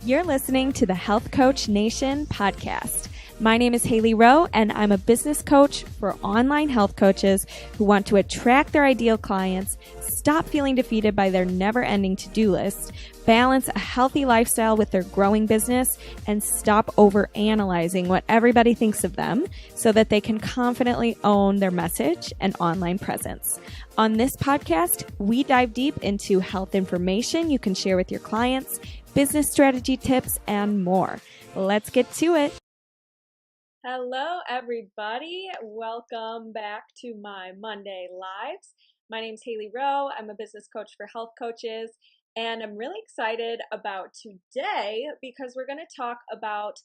You're listening to the Health Coach Nation podcast. My name is Hailey Rowe, and I'm a business coach for online health coaches who want to attract their ideal clients, stop feeling defeated by their never-ending to-do list, balance a healthy lifestyle with their growing business, and stop over-analyzing what everybody thinks of them so that they can confidently own their message and online presence. On this podcast, we dive deep into health information you can share with your clients, business strategy tips, and more. Let's get to it. Hello, everybody. Welcome back to my Monday Lives. My name is Hailey Rowe. I'm a business coach for health coaches, and I'm really excited about today because we're going to talk about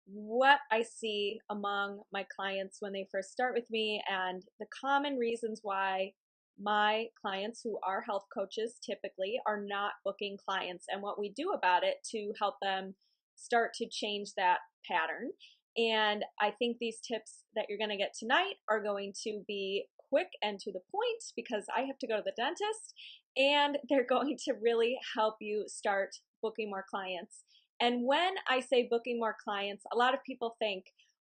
what I see among my clients when they first start with me and the common reasons why my clients who are health coaches typically are not booking clients and what we do about it to help them start to change that pattern. And I think these tips that you're going to get tonight are going to be quick and to the point because I have to go to the dentist, and they're going to really help you start booking more clients. And when I say booking more clients, a lot of people think,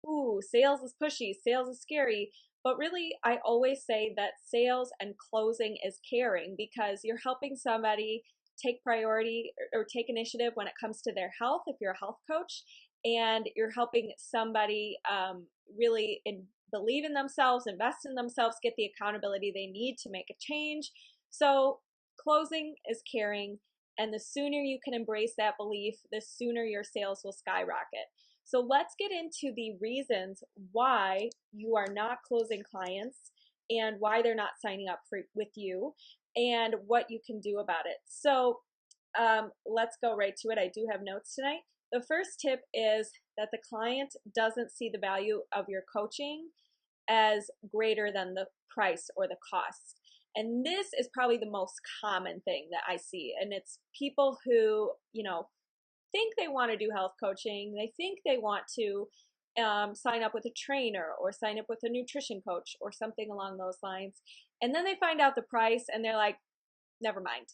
ooh, sales is pushy, sales is scary. But really, I always say that sales and closing is caring because you're helping somebody take priority or take initiative when it comes to their health if you're a health coach, and you're helping somebody really believe in themselves, invest in themselves, get the accountability they need to make a change. So closing is caring, and the sooner you can embrace that belief, the sooner your sales will skyrocket. So let's get into the reasons why you are not closing clients and why they're not signing up with you and what you can do about it. So let's go right to it. I do have notes tonight. The first tip is that the client doesn't see the value of your coaching as greater than the price or the cost. And this is probably the most common thing that I see. And it's people who, think they want to do health coaching. They think they want to sign up with a trainer or sign up with a nutrition coach or something along those lines. And then they find out the price and they're like, never mind.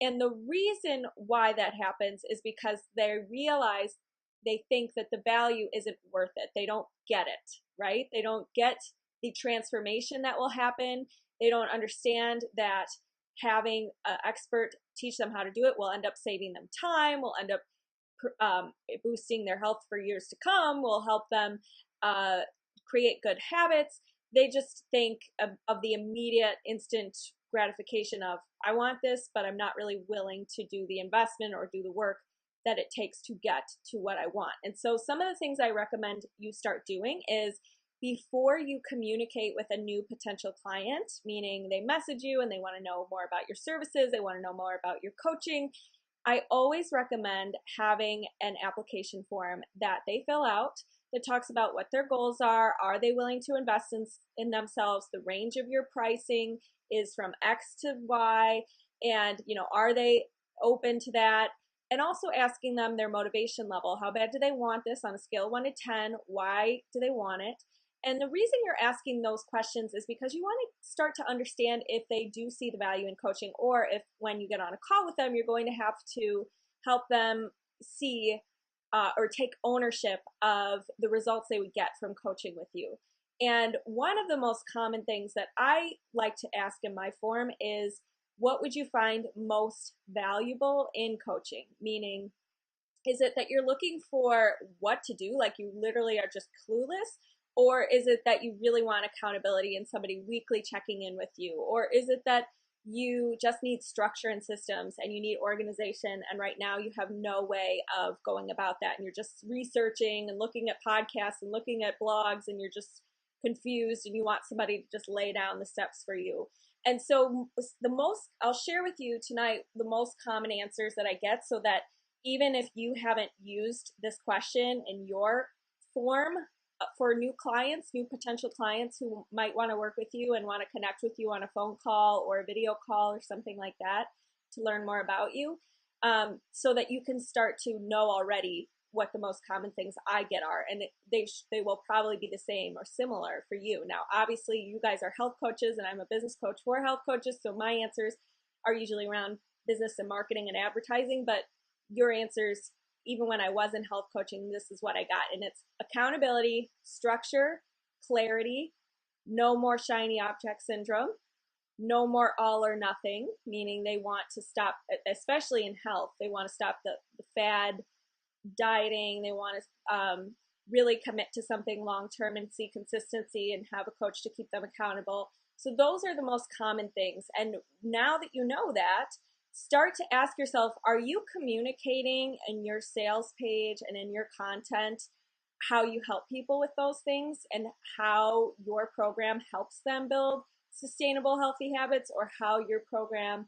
And the reason why that happens is because they realize they think that the value isn't worth it. They don't get it, right? They don't get the transformation that will happen. They don't understand that having an expert teach them how to do it will end up saving them time, will end up boosting their health for years to come, will help them create good habits. They just think of the immediate instant gratification of, I want this, but I'm not really willing to do the investment or do the work that it takes to get to what I want. And so some of the things I recommend you start doing is before you communicate with a new potential client, meaning they message you and they want to know more about your services, they want to know more about your coaching, I always recommend having an application form that they fill out that talks about what their goals are they willing to invest in themselves, the range of your pricing is from X to Y, and are they open to that, and also asking them their motivation level. How bad do they want this on a scale of 1 to 10? Why do they want it? And the reason you're asking those questions is because you want to start to understand if they do see the value in coaching, or if when you get on a call with them, you're going to have to help them see or take ownership of the results they would get from coaching with you. And one of the most common things that I like to ask in my form is, what would you find most valuable in coaching? Meaning, is it that you're looking for what to do, like you literally are just clueless? Or is it that you really want accountability and somebody weekly checking in with you? Or is it that you just need structure and systems and you need organization, and right now you have no way of going about that, and you're just researching and looking at podcasts and looking at blogs and you're just confused and you want somebody to just lay down the steps for you? And so I'll share with you tonight the most common answers that I get, so that even if you haven't used this question in your form, for new potential clients who might want to work with you and want to connect with you on a phone call or a video call or something like that to learn more about you, so that you can start to know already what the most common things I get are, and they will probably be the same or similar for you. Now, obviously, you guys are health coaches, and I'm a business coach for health coaches, so my answers are usually around business and marketing and advertising, but your answers even when I was in health coaching, this is what I got. And it's accountability, structure, clarity, no more shiny object syndrome, no more all or nothing, meaning they want to stop, especially in health, they want to stop the fad dieting. They want to really commit to something long term and see consistency and have a coach to keep them accountable. So those are the most common things. And now that you know that, start to ask yourself, are you communicating in your sales page and in your content how you help people with those things and how your program helps them build sustainable, healthy habits, or how your program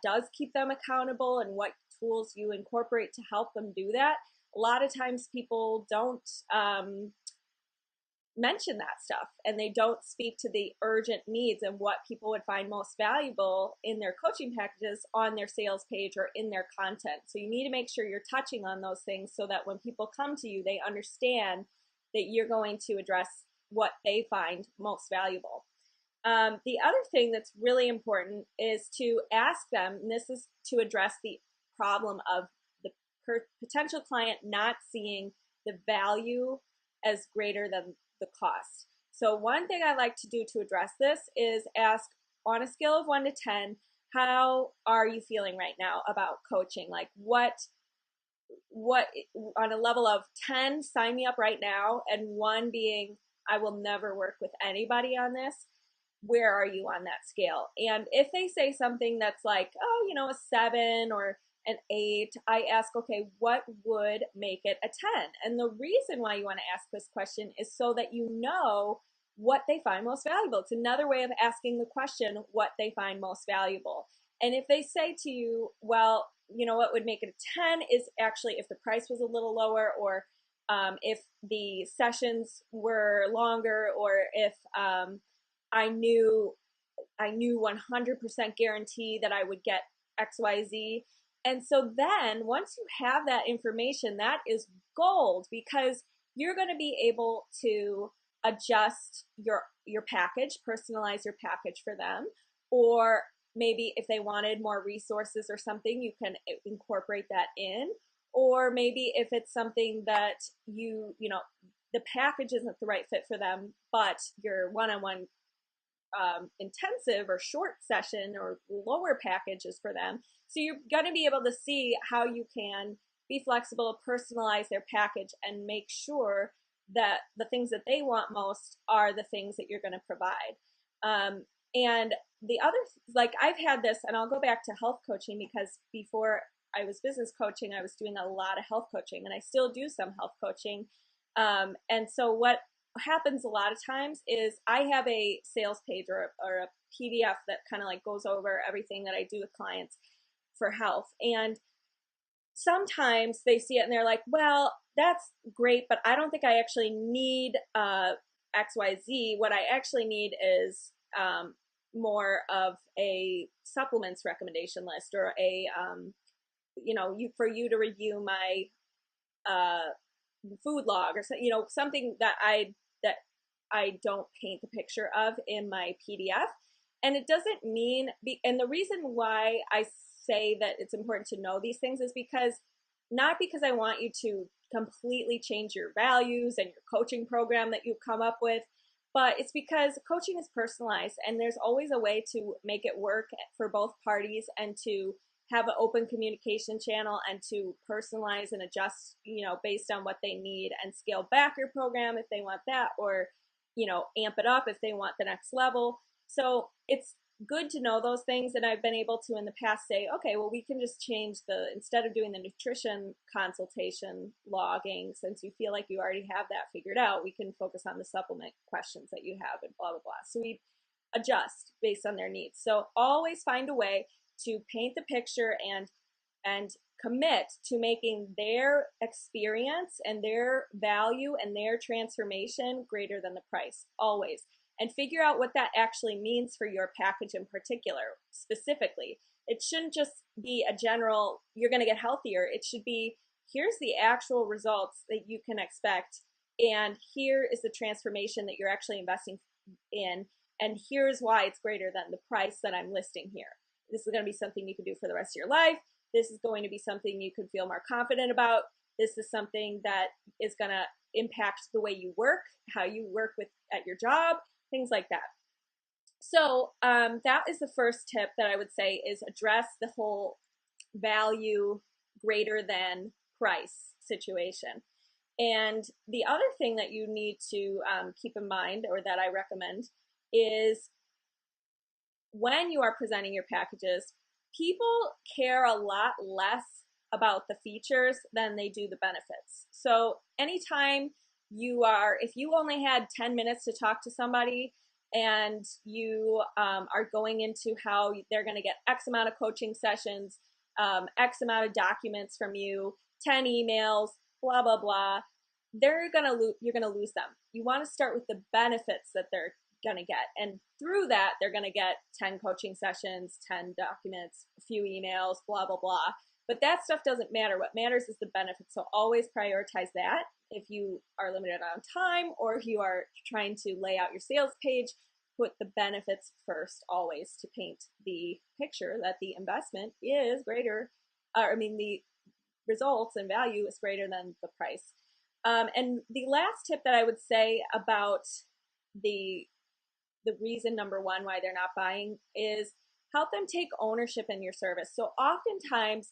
does keep them accountable and what tools you incorporate to help them do that? A lot of times people don't mention that stuff, and they don't speak to the urgent needs and what people would find most valuable in their coaching packages on their sales page or in their content. So you need to make sure you're touching on those things so that when people come to you, they understand that you're going to address what they find most valuable. The other thing that's really important is to ask them, and this is to address the problem of the potential client not seeing the value as greater than the cost. So one thing I like to do to address this is ask, on a scale of 1 to 10, how are you feeling right now about coaching? Like what on a level of 10, sign me up right now, and 1 being, I will never work with anybody on this. Where are you on that scale? And if they say something that's like, a 7 or an 8, I ask, okay, what would make it a 10? And the reason why you want to ask this question is so that you know what they find most valuable. It's another way of asking the question, what they find most valuable. And if they say to you, well, what would make it a 10 is actually if the price was a little lower, or if the sessions were longer, or if I knew 100% guarantee that I would get XYZ. And so then once you have that information, that is gold, because you're going to be able to adjust your package, personalize your package for them. Or maybe if they wanted more resources or something, you can incorporate that in. Or maybe if it's something that the package isn't the right fit for them, but your one-on-one intensive or short session or lower packages for them. So you're going to be able to see how you can be flexible, personalize their package, and make sure that the things that they want most are the things that you're going to provide. And the other, like I've had this, and I'll go back to health coaching, because before I was business coaching, I was doing a lot of health coaching, and I still do some health coaching. And so what happens a lot of times is I have a sales page or a PDF that kind of like goes over everything that I do with clients for health. And sometimes they see it and they're like, well, that's great, but I don't think I actually need XYZ. What I actually need is more of a supplements recommendation list, or a for you to review my food log, or something that I don't paint the picture of in my PDF. And it doesn't mean, and the reason why I say that it's important to know these things is not because I want you to completely change your values and your coaching program that you come up with, but it's because coaching is personalized, and there's always a way to make it work for both parties, and to have an open communication channel, and to personalize and adjust, based on what they need, and scale back your program if they want that, or, amp it up if they want the next level. So it's good to know those things. And I've been able to in the past say, okay, well, we can just change instead of doing the nutrition consultation logging, since you feel like you already have that figured out, we can focus on the supplement questions that you have, and blah, blah, blah. So we adjust based on their needs. So always find a way to paint the picture and commit to making their experience and their value and their transformation greater than the price, always. And figure out what that actually means for your package in particular, specifically. It shouldn't just be a general, you're going to get healthier. It should be, here's the actual results that you can expect, and here is the transformation that you're actually investing in, and here's why it's greater than the price that I'm listing here. This is going to be something you can do for the rest of your life. This is going to be something you can feel more confident about. This is something that is going to impact the way you work, how you work at your job, things like that. So that is the first tip that I would say, is address the whole value greater than price situation. And the other thing that you need to keep in mind, or that I recommend, is when you are presenting your packages, people care a lot less about the features than they do the benefits. So anytime if you only had 10 minutes to talk to somebody, and you are going into how they're going to get X amount of coaching sessions, X amount of documents from you, 10 emails, blah, blah, blah, you're going to lose them. You want to start with the benefits that they're going to get. And through that, they're going to get 10 coaching sessions, 10 documents, a few emails, blah, blah, blah. But that stuff doesn't matter. What matters is the benefits. So always prioritize that. If you are limited on time, or if you are trying to lay out your sales page, put the benefits first always, to paint the picture that the investment is greater, the results and value is greater than the price. And the last tip that I would say about the reason, number one, why they're not buying, is help them take ownership in your service. So oftentimes,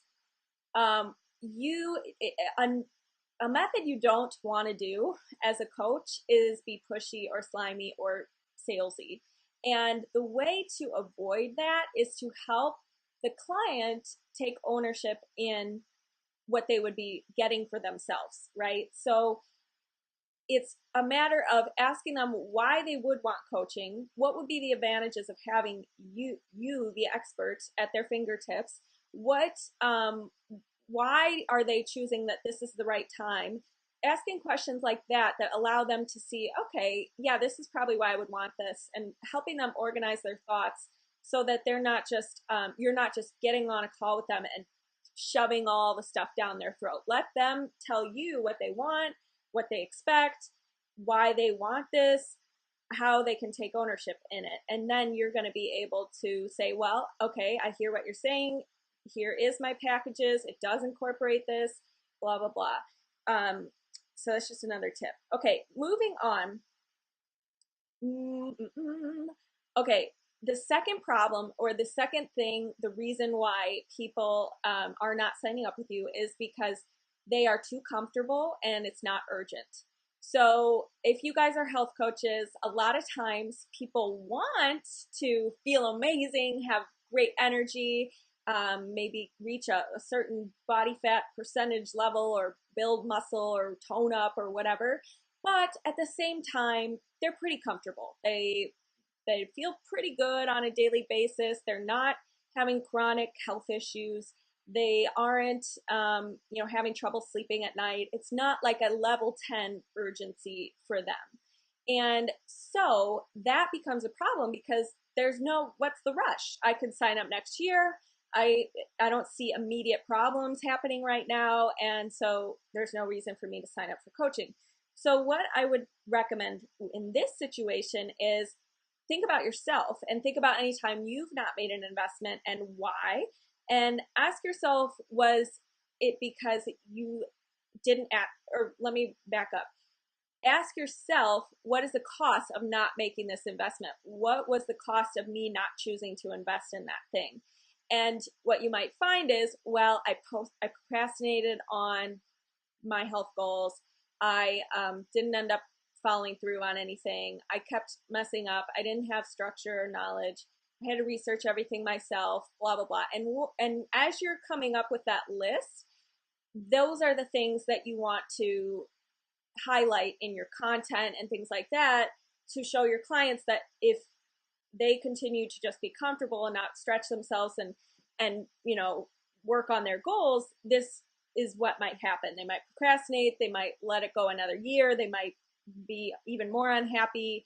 a method you don't want to do as a coach is be pushy or slimy or salesy. And the way to avoid that is to help the client take ownership in what they would be getting for themselves, right? So it's a matter of asking them why they would want coaching, what would be the advantages of having you the expert, at their fingertips, why are they choosing that this is the right time? Asking questions like that allow them to see, okay, yeah, this is probably why I would want this, and helping them organize their thoughts so that they're not just, you're not just getting on a call with them and shoving all the stuff down their throat. Let them tell you what they want, what they expect, why they want this, how they can take ownership in it. And then you're going to be able to say, well, okay, I hear what you're saying. Here is my packages. It does incorporate this, blah, blah, blah. So that's just another tip. Okay, moving on. Okay, the second problem, or the second thing, the reason why people are not signing up with you, is because they are too comfortable and it's not urgent. So if you guys are health coaches, a lot of times people want to feel amazing, have great energy, maybe reach a certain body fat percentage level, or build muscle, or tone up, or whatever. But at the same time, they're pretty comfortable. They feel pretty good on a daily basis. They're not having chronic health issues. They aren't, having trouble sleeping at night. It's not like a level 10 urgency for them. And so that becomes a problem, because what's the rush? I could sign up next year. I don't see immediate problems happening right now, and so there's no reason for me to sign up for coaching. So what I would recommend in this situation is think about yourself, and think about any time you've not made an investment and why, and ask yourself, was it because you didn't act, or let me back up. Ask yourself, what is the cost of not making this investment? What was the cost of me not choosing to invest in that thing? And what you might find is, well, I procrastinated on my health goals. I didn't end up following through on anything. I kept messing up. I didn't have structure or knowledge. I had to research everything myself, blah, blah, blah. And as you're coming up with that list, those are the things that you want to highlight in your content and things like that, to show your clients that if they continue to just be comfortable and not stretch themselves and work on their goals, this is what might happen. They might procrastinate. They might let it go another year. They might be even more unhappy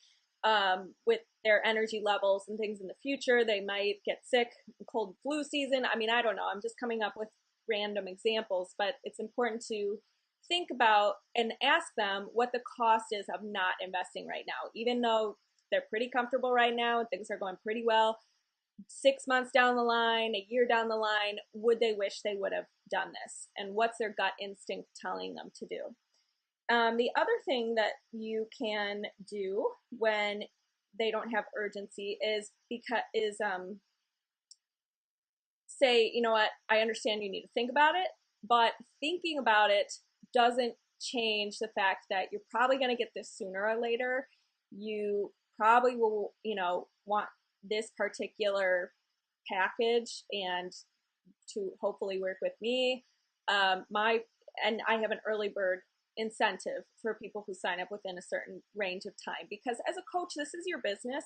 with their energy levels and things in the future. They might get sick, cold flu season. I mean, I don't know. I'm just coming up with random examples, but it's important to think about and ask them what the cost is of not investing right now. Even though they're pretty comfortable right now and things are going pretty well, 6 months down the line, a year down the line, would they wish they would have done this? And what's their gut instinct telling them to do? The other thing that you can do when they don't have urgency is say, you know what, I understand you need to think about it, but thinking about it doesn't change the fact that you're probably going to get this sooner or later. You probably will, want this particular package and to hopefully work with me. And I have an early bird incentive for people who sign up within a certain range of time, because as a coach, this is your business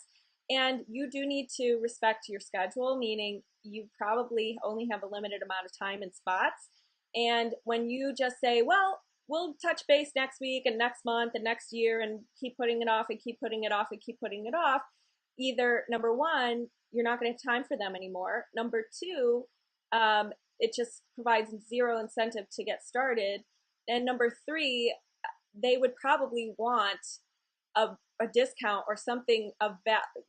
and you do need to respect your schedule, meaning you probably only have a limited amount of time and spots. And when you just say, well, we'll touch base next week and next month and next year and keep putting it off and keep putting it off and keep putting it off, either number one, you're not going to have time for them anymore. Number two, it just provides zero incentive to get started. And number three, they would probably want a discount or something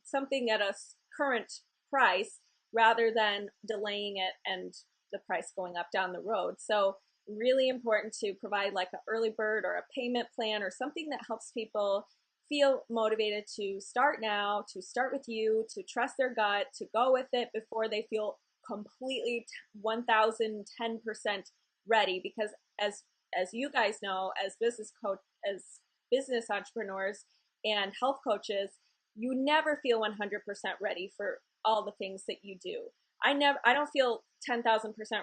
something at a current price rather than delaying it and the price going up down the road. So really important to provide like an early bird or a payment plan or something that helps people feel motivated to start now, to start with you, to trust their gut, to go with it before they feel completely 1010% ready. Because as you guys know, as business entrepreneurs and health coaches, you never feel 100% ready for all the things that you do. I don't feel 10,000%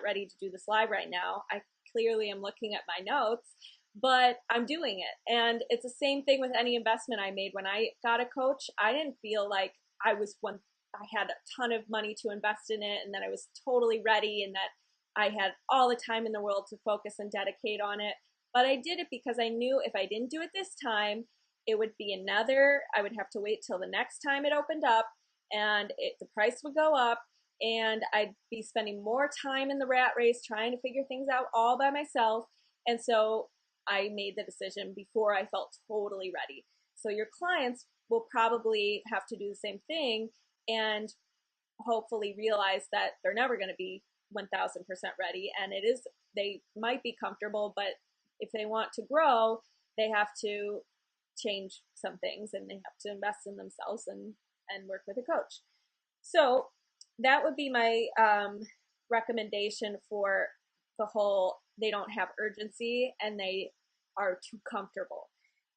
ready to do this live right now. I clearly am looking at my notes, but I'm doing it. And it's the same thing with any investment I made. When I got a coach, I didn't feel like I had a ton of money to invest in it and that I was totally ready and that I had all the time in the world to focus and dedicate on it. But I did it because I knew if I didn't do it this time, it would be I would have to wait till the next time it opened up and the price would go up and I'd be spending more time in the rat race trying to figure things out all by myself. And so I made the decision before I felt totally ready. So your clients will probably have to do the same thing and hopefully realize that they're never going to be 1000% ready. And they might be comfortable, but if they want to grow, they have to change some things and they have to invest in themselves and work with a coach. So that would be my recommendation for the whole, they don't have urgency and they are too comfortable.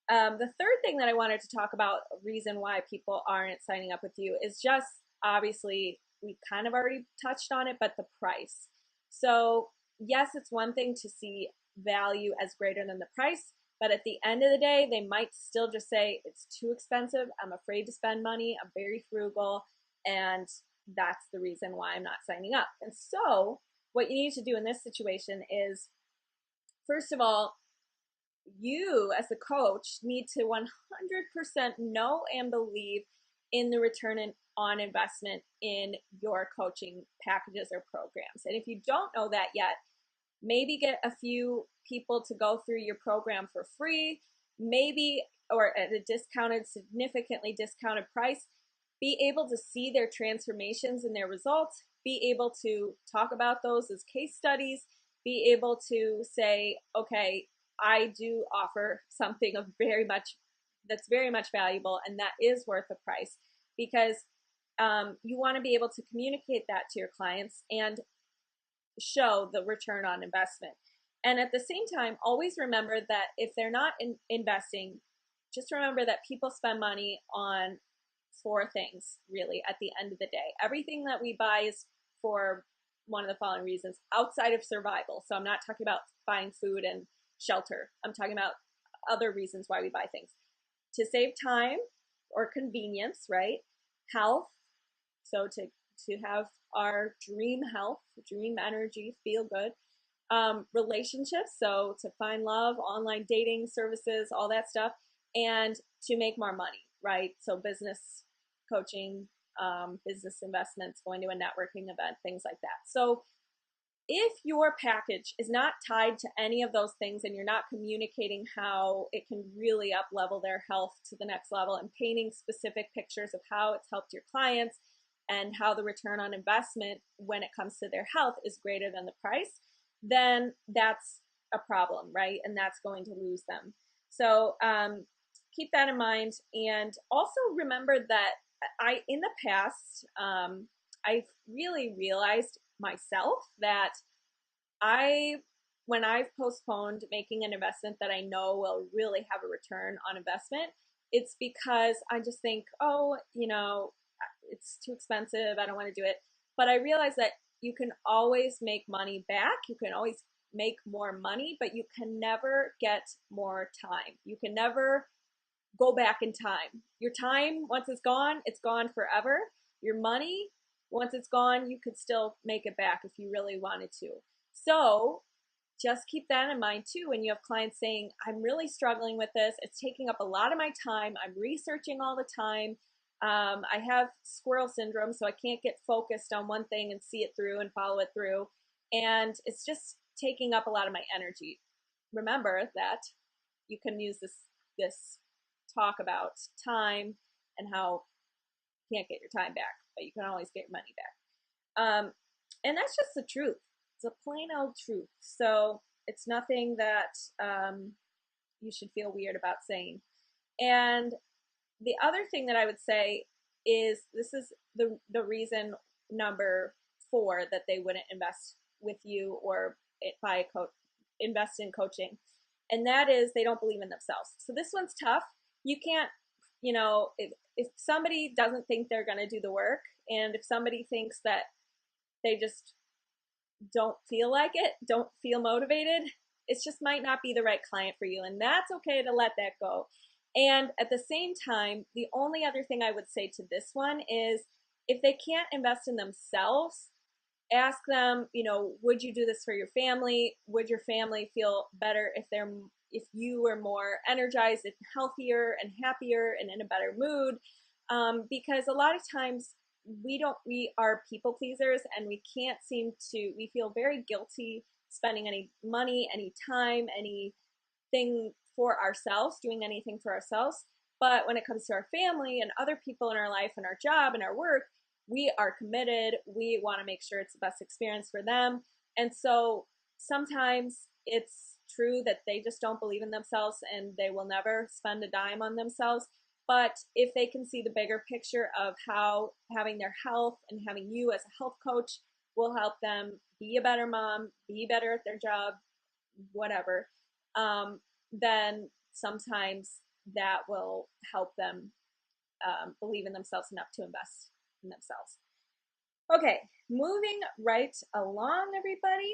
The third thing that I wanted to talk about, a reason why people aren't signing up with you, is just obviously we kind of already touched on it, but the price. So yes, it's one thing to see value as greater than the price, but at the end of the day, they might still just say it's too expensive. I'm afraid to spend money. I'm very frugal. And that's the reason why I'm not signing up. And so what you need to do in this situation is, first of all, you as a coach need to 100% know and believe in the return on investment in your coaching packages or programs. And if you don't know that yet, maybe get a few people to go through your program for free, maybe, or at a significantly discounted price. Be able to see their transformations and their results, be able to talk about those as case studies, be able to say, okay, I do offer something that's very much valuable and that is worth the price, because you want to be able to communicate that to your clients and show the return on investment. And at the same time, always remember that if they're not investing, just remember that people spend money on 4 things really at the end of the day. Everything that we buy is for one of the following reasons outside of survival. So I'm not talking about buying food and shelter. I'm talking about other reasons why we buy things. To save time or convenience, right? Health. So to have our dream health, dream energy, feel good. Relationships. So to find love, online dating services, all that stuff, and to make more money, right? So business coaching, business investments, going to a networking event, things like that. So if your package is not tied to any of those things and you're not communicating how it can really up level their health to the next level and painting specific pictures of how it's helped your clients, and how the return on investment when it comes to their health is greater than the price, then that's a problem, right? And that's going to lose them. So keep that in mind. And also remember that in the past, I've really realized myself that when I've postponed making an investment that I know will really have a return on investment, it's because I just think, oh, it's too expensive. I don't want to do it. But I realize that you can always make money back. You can always make more money, but you can never get more time. You can never go back in time. Your time, once it's gone forever. Your money, once it's gone, you could still make it back if you really wanted to. So just keep that in mind too when you have clients saying, I'm really struggling with this. It's taking up a lot of my time. I'm researching all the time. I have squirrel syndrome, so I can't get focused on one thing and see it through and follow it through. And it's just taking up a lot of my energy. Remember that you can use this talk about time and how you can't get your time back, but you can always get your money back. And that's just the truth. It's a plain old truth. So it's nothing that you should feel weird about saying. And the other thing that I would say is this is the reason number 4 that they wouldn't invest with you or buy a coach, invest in coaching. And that is they don't believe in themselves. So this one's tough. You can't, if somebody doesn't think they're going to do the work, and if somebody thinks that they just don't feel like it, don't feel motivated, it just might not be the right client for you. And that's okay to let that go. And at the same time, the only other thing I would say to this one is if they can't invest in themselves, ask them, would you do this for your family? Would your family feel better if you were more energized and healthier and happier and in a better mood? Because a lot of times we are people pleasers, and we feel very guilty spending any money, any time, anything for ourselves, doing anything for ourselves. But when it comes to our family and other people in our life and our job and our work, we are committed. We want to make sure it's the best experience for them. And so sometimes it's true that they just don't believe in themselves and they will never spend a dime on themselves. But if they can see the bigger picture of how having their health and having you as a health coach will help them be a better mom, be better at their job, whatever, then sometimes that will help them believe in themselves enough to invest in themselves. Okay, moving right along, everybody.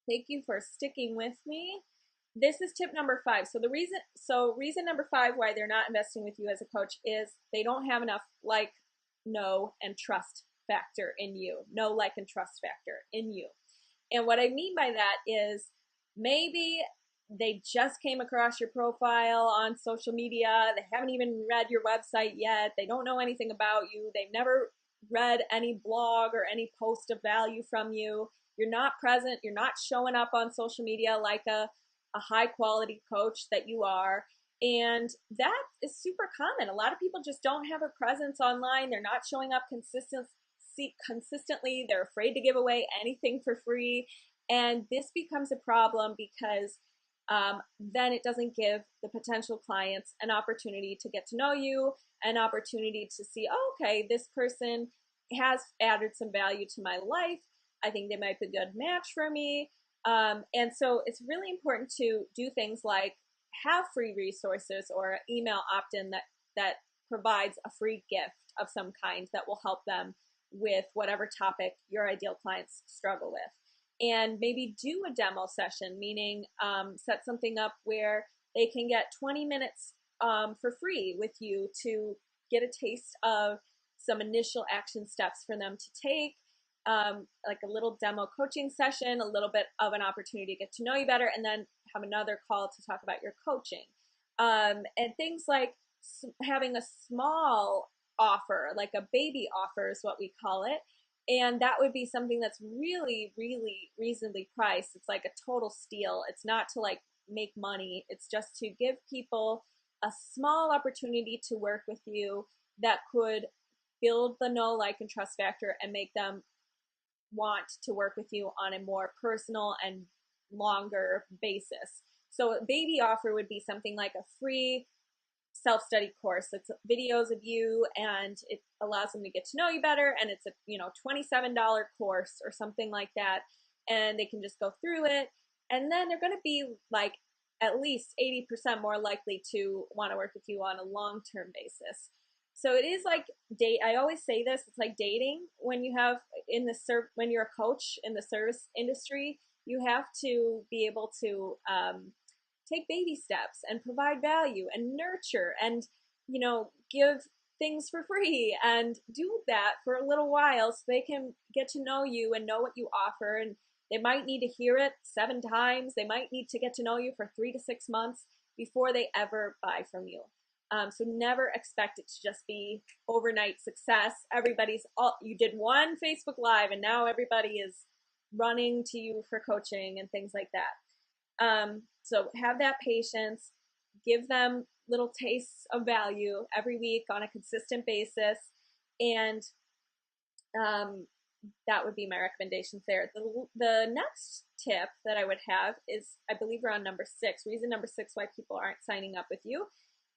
Thank you for sticking with me. This is tip number 5. So reason number 5 why they're not investing with you as a coach is they don't have enough like, know, and trust factor in you. Know, like, and trust factor in you. And what I mean by that is maybe they just came across your profile on social media. They haven't even read your website yet. They don't know anything about you. They've never read any blog or any post of value from you. You're not present. You're not showing up on social media like a high quality coach that you are. And that is super common. A lot of people just don't have a presence online. They're not showing up consistently. They're afraid to give away anything for free. And this becomes a problem because then it doesn't give the potential clients an opportunity to get to know you, an opportunity to see, oh, okay, this person has added some value to my life. I think they might be a good match for me. And so it's really important to do things like have free resources or email opt-in that provides a free gift of some kind that will help them with whatever topic your ideal clients struggle with. And maybe do a demo session, meaning set something up where they can get 20 minutes for free with you to get a taste of some initial action steps for them to take, like a little demo coaching session, a little bit of an opportunity to get to know you better, and then have another call to talk about your coaching. And things like having a small offer, like a baby offer is what we call it. And that would be something that's really, really reasonably priced. It's like a total steal. It's not to like make money. It's just to give people a small opportunity to work with you that could build the know, like, and trust factor and make them want to work with you on a more personal and longer basis. So a baby offer would be something like a free self-study course. It's videos of you, and it allows them to get to know you better, and it's a $27 course or something like that, and they can just go through it, and then they're going to be like at least 80% more likely to want to work with you on a long-term basis. So it is like date. I always say this, it's like dating. When you have when you're a coach in the service industry, you have to be able to take baby steps and provide value and nurture and, give things for free and do that for a little while so they can get to know you and know what you offer. And they might need to hear it 7 times. They might need to get to know you for 3 to 6 months before they ever buy from you. So never expect it to just be overnight success. You did one Facebook Live and now everybody is running to you for coaching and things like that. So have that patience, give them little tastes of value every week on a consistent basis. And that would be my recommendations there. The next tip that I would have is, I believe we're on number 6. Reason number 6 why people aren't signing up with you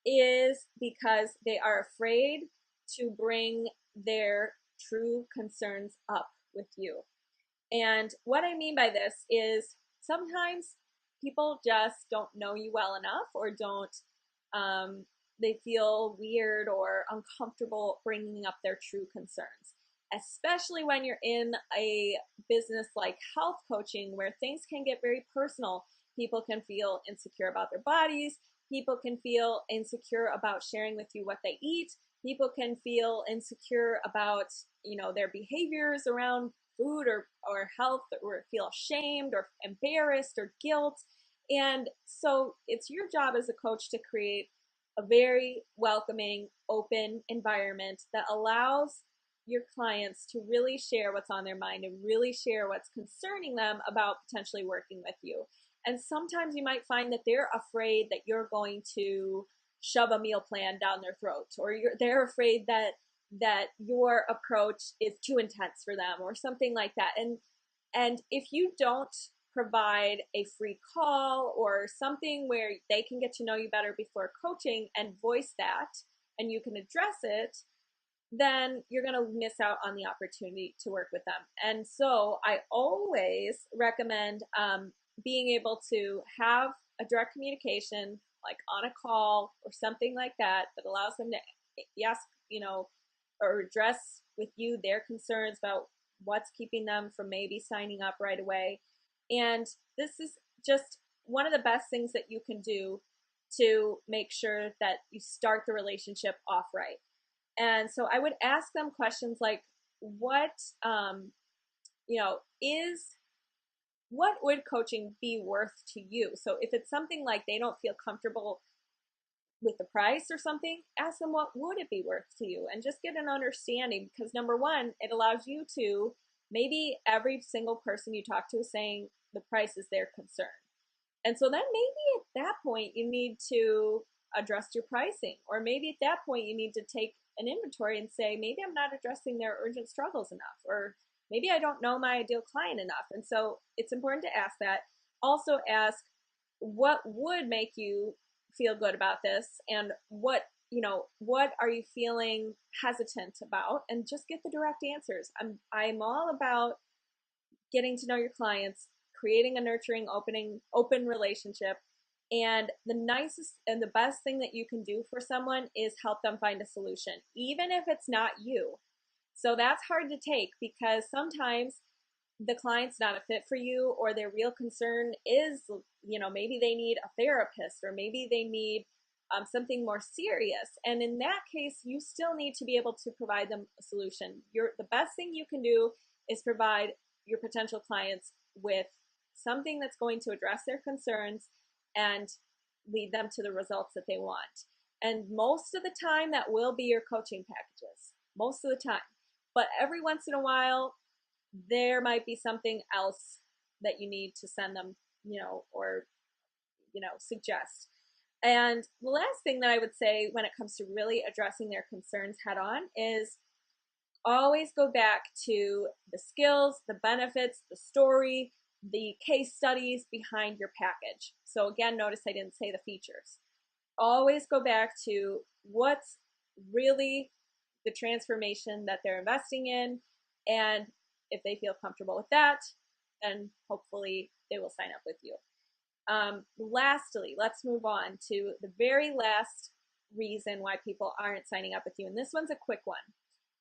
is because they are afraid to bring their true concerns up with you. And what I mean by this is sometimes people just don't know you well enough, or they feel weird or uncomfortable bringing up their true concerns, especially when you're in a business like health coaching where things can get very personal. People can feel insecure about their bodies. People can feel insecure about sharing with you what they eat. People can feel insecure about, their behaviors around food or health, or feel ashamed or embarrassed or guilt. And so it's your job as a coach to create a very welcoming, open environment that allows your clients to really share what's on their mind and really share what's concerning them about potentially working with you. And sometimes you might find that they're afraid that you're going to shove a meal plan down their throat, or they're afraid that your approach is too intense for them or something like that. And if you don't provide a free call or something where they can get to know you better before coaching and voice that, and you can address it, then you're going to miss out on the opportunity to work with them. And so I always recommend being able to have a direct communication, like on a call or something like that, that allows them to ask, or address with you their concerns about what's keeping them from maybe signing up right away. And this is just one of the best things that you can do to make sure that you start the relationship off right. And so I would ask them questions like, what would coaching be worth to you? So if it's something like they don't feel comfortable with the price or something, ask them, what would it be worth to you? And just get an understanding, because number one, it allows you to, maybe every single person you talk to is saying the price is their concern. And so then maybe at that point you need to address your pricing, or maybe at that point you need to take an inventory and say, maybe I'm not addressing their urgent struggles enough, or maybe I don't know my ideal client enough. And so it's important to ask that. Also ask, what would make you feel good about this, and what are you feeling hesitant about, and just get the direct answers. I'm all about getting to know your clients, creating a nurturing, open relationship. And the nicest and the best thing that you can do for someone is help them find a solution, even if it's not you. So that's hard to take, because sometimes the client's not a fit for you, or their real concern is, maybe they need a therapist, or maybe they need something more serious. And in that case, you still need to be able to provide them a solution. The best thing you can do is provide your potential clients with something that's going to address their concerns and lead them to the results that they want. And most of the time, that will be your coaching packages, most of the time. But every once in a while, there might be something else that you need to send them, or suggest. And the last thing that I would say when it comes to really addressing their concerns head on is always go back to the skills, the benefits, the story, the case studies behind your package. So again, notice I didn't say the features. Always go back to what's really the transformation that they're investing in, and if they feel comfortable with that, then hopefully they will sign up with you. Lastly, let's move on to the very last reason why people aren't signing up with you, and this one's a quick one,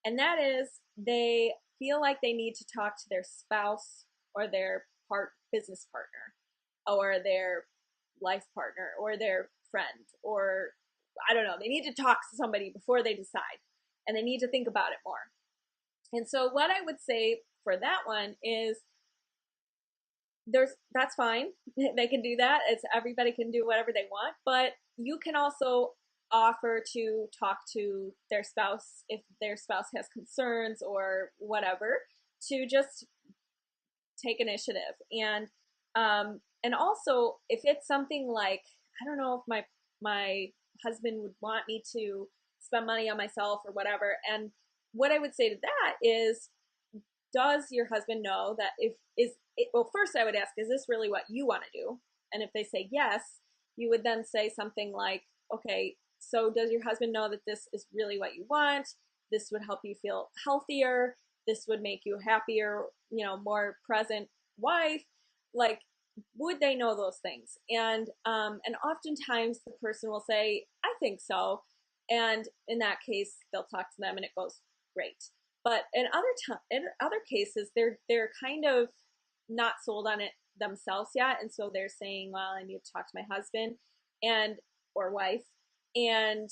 and that is they feel like they need to talk to their spouse or their business partner or their life partner or their friend, or I don't know, they need to talk to somebody before they decide, and they need to think about it more. And so what I would say for that one is that's fine. They can do that. It's everybody can do whatever they want, but you can also offer to talk to their spouse if their spouse has concerns or whatever, to just take initiative. And also if it's something like, I don't know if my husband would want me to spend money on myself or whatever, and what I would say to that is, does your husband know that well, first I would ask, is this really what you want to do? And if they say yes, you would then say something like, okay, so does your husband know that this is really what you want? This would help you feel healthier. This would make you happier, more present wife. Like, would they know those things? And oftentimes the person will say, I think so. And in that case, they'll talk to them and it goes great. But in other cases, they're kind of not sold on it themselves yet, and so they're saying, well, I need to talk to my husband or wife. And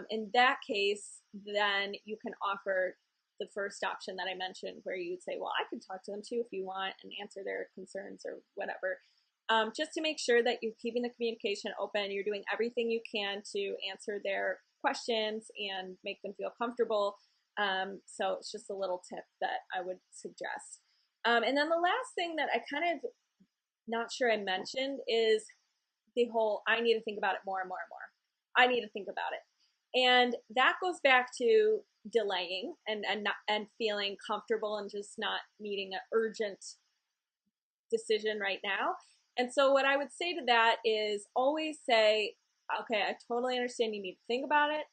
in that case, then you can offer the first option that I mentioned, where you'd say, well, I can talk to them too if you want, and answer their concerns or whatever. Just to make sure that you're keeping the communication open, you're doing everything you can to answer their questions and make them feel comfortable. So it's just a little tip that I would suggest. And then the last thing that I kind of not sure I mentioned is the whole, I need to think about it more and more and more. I need to think about it. And that goes back to delaying and feeling comfortable and just not needing an urgent decision right now. And so what I would say to that is always say, okay, I totally understand you need to think about it.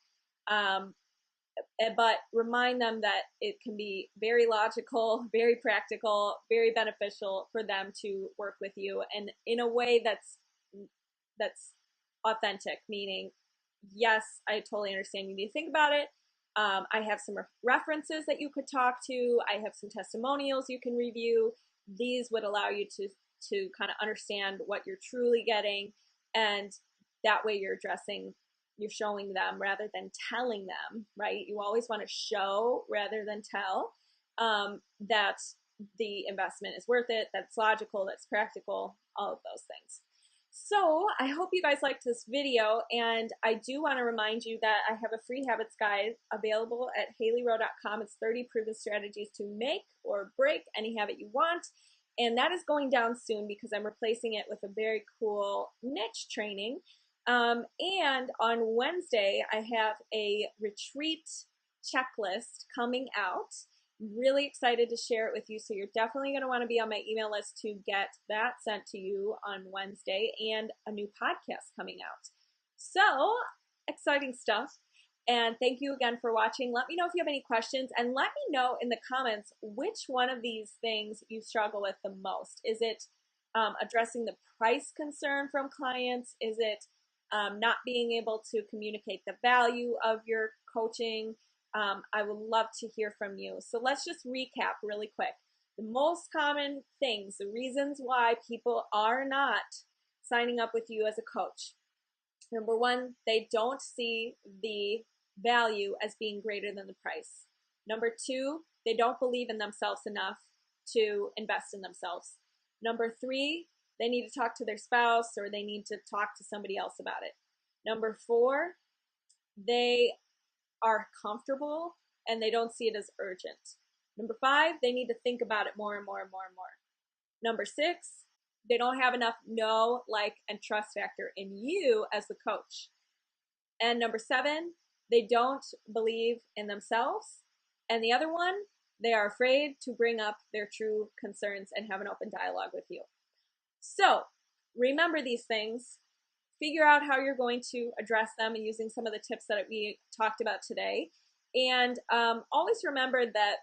But remind them that it can be very logical, very practical, very beneficial for them to work with you, and in a way that's authentic, meaning, yes, I totally understand you need to think about it. I have some references that you could talk to. I have some testimonials you can review. These would allow you to kind of understand what you're truly getting, and that way you're showing them rather than telling them, right? You always want to show rather than tell, that the investment is worth it, that's logical, that's practical, all of those things. So I hope you guys liked this video, and I do want to remind you that I have a free habits guide available at haileyrowe.com. It's 30 proven strategies to make or break any habit you want. And that is going down soon because I'm replacing it with a very cool niche training. And on Wednesday, I have a retreat checklist coming out. I'm really excited to share it with you. So you're definitely going to want to be on my email list to get that sent to you on Wednesday, and a new podcast coming out. So exciting stuff. And thank you again for watching. Let me know if you have any questions, and let me know in the comments which one of these things you struggle with the most. Is it addressing the price concern from clients? Is it not being able to communicate the value of your coaching? I would love to hear from you. So let's just recap really quick. The most common things, the reasons why people are not signing up with you as a coach. Number one, they don't see the value as being greater than the price. Number two, they don't believe in themselves enough to invest in themselves. Number three, they need to talk to their spouse, or they need to talk to somebody else about it. Number four, they are comfortable and they don't see it as urgent. Number five, they need to think about it more and more and more and more. Number six, they don't have enough know, like, and trust factor in you as the coach. And number seven, they don't believe in themselves. And the other one, They are afraid to bring up their true concerns and have an open dialogue with you. So remember these things, figure out how you're going to address them and using some of the tips that we talked about today. And always remember that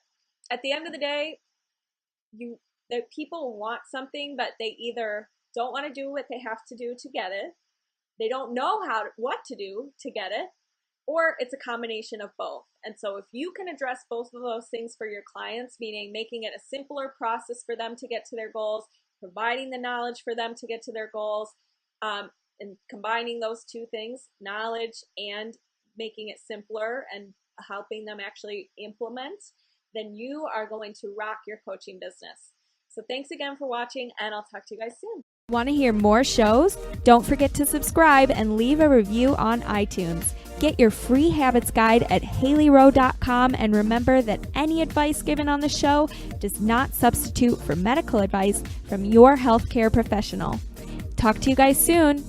at the end of the day, that people want something, but they either don't want to do what they have to do to get it, they don't know what to do to get it, or it's a combination of both. And so if you can address both of those things for your clients, meaning making it a simpler process for them to get to their goals, providing the knowledge for them to get to their goals, and combining those two things, knowledge and making it simpler and helping them actually implement, then you are going to rock your coaching business. So thanks again for watching, and I'll talk to you guys soon. Want to hear more shows? Don't forget to subscribe and leave a review on iTunes. Get your free habits guide at HaileyRowe.com, and remember that any advice given on the show does not substitute for medical advice from your healthcare professional. Talk to you guys soon.